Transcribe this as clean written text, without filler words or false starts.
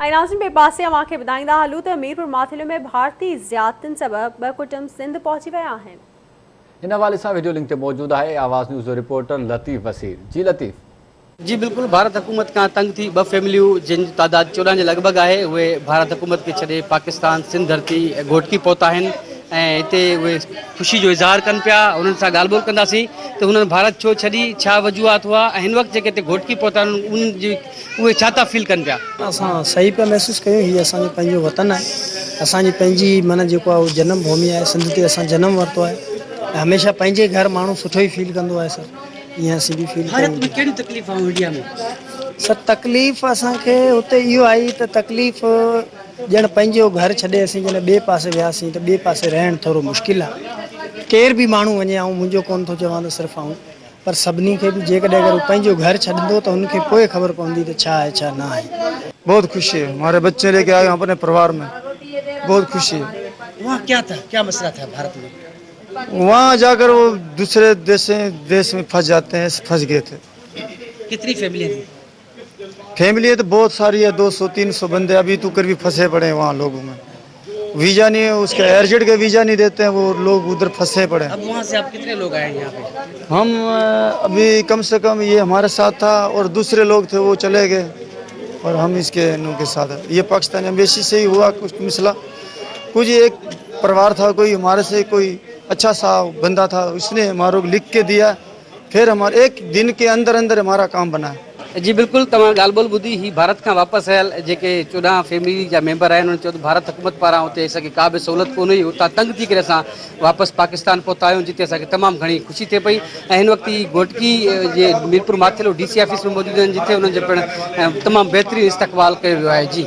नाज़रीन ॿिए पासे अव्हां खे ॿुधाईंदा हलूं त मीरपुर माथिले में भारतीय ज़ियादतियुनि सबबि 2 कुटुंब सिंध पहुची विया आहिनि। इन हवाले से वीडियो लिंक ते मौजूद है आवाज़ न्यूज़ जो रिपोर्टर लतीफ़ वसीर। जी लतीफ़। जी बिल्कुल, भारत हुकूमत का तंग थी 2 फैमिलियूं जिन तादाद 14 के लगभग है वे भारत हुकूमत के छे पाकिस्तान सिंध धरती घोटकी पहुता हैं ऐं हिते उहे ख़ुशी जो इज़हार कन पिया। उन्हनि सां ॻाल्हि ॿोल कंदासीं त हुननि भारत छो छॾी, छा वजूहात हुआ ऐं हिन वक़्तु जेके हिते घोटकी पहुता आहिनि उनजी उहे छा था फील कन पिया। असां सही पिया महसूस कयूं, हीअ असांजो पंहिंजो वतन आहे, असांजी पंहिंजी माना जेको आहे जन्म भूमि आहे, सिंध ते असां जनम वरितो आहे ऐं हमेशह पंहिंजे घर माण्हू सुठो ई फील कंदो आहे सर। ईअं असीं बि फील भारत में कहिड़ी तकलीफ़ आहे इंडिया में? सर तकलीफ़ असांखे हुते इहो आई त तकलीफ़ ॼण पंहिंजो घर छॾे असीं जॾहिं ॿिए पासे वियासीं त ॿिए पासे रहणु थोरो मुश्किल आहे। केर बि माण्हू वञे, ऐं मुंहिंजो कोन थो चवां त सिर्फ़ु आऊं, पर सभिनी खे बि जेकॾहिं अगरि पंहिंजो घर छॾंदो त हुनखे पोइ ख़बर पवंदी त छा आहे छा न आहे। बहुत खुशी है, हमारे बच्चे लेके आए अपने परिवार में, बहुत खुशी है। वहाँ क्या था, क्या मसला था भारत में? वहाँ जाकर वो दूसरे देश में फंस जाते हैं, फंस गए थे। कितनी फैमिली थी? फैमिली है तो बहुत सारी है, 200-300 बंदे अभी तो कर भी फंसे पड़े हैं वहाँ लोगों में। वीजा नहीं है, उसके एयरजेट के वीजा नहीं देते हैं, वो लोग उधर फंसे पड़े। अब वहाँ से आप कितने लोग आए यहाँ पे? हम अभी कम से कम ये हमारे साथ था और दूसरे लोग थे वो चले गए और हम इसके के साथ। ये पाकिस्तानी एम्बेसी से ही हुआ कुछ मसला। कुछ एक परिवार था, कोई हमारे से कोई अच्छा सा बंदा था, उसने हमारे को लिख के दिया, फिर हमारे 1 दिन के अंदर अंदर हमारा काम बना। जी बिल्कुल, तमाम ॻाल्हि ॿोल ॿुधी ही भारत का वापस आयल जेके 14 फैमिली जा मेंबर आहिनि उन्हनि चयो त भारत हुकूमत पारां हुते असांखे का बि सहूलियत कोन हुई, हुतां तंग थी करे असां वापसि पाकिस्तान पहुता आहियूं जिते असांखे तमामु घणी ख़ुशी थिए पई। ऐं हिन वक़्तु ही घोटकी जे मीरपुर माथिलो DC ऑफिस में मौजूदु आहिनि जिते हुननि जो पिणु तमामु बहितरीनु इस्तक़बाल कयो वियो आहे। जी।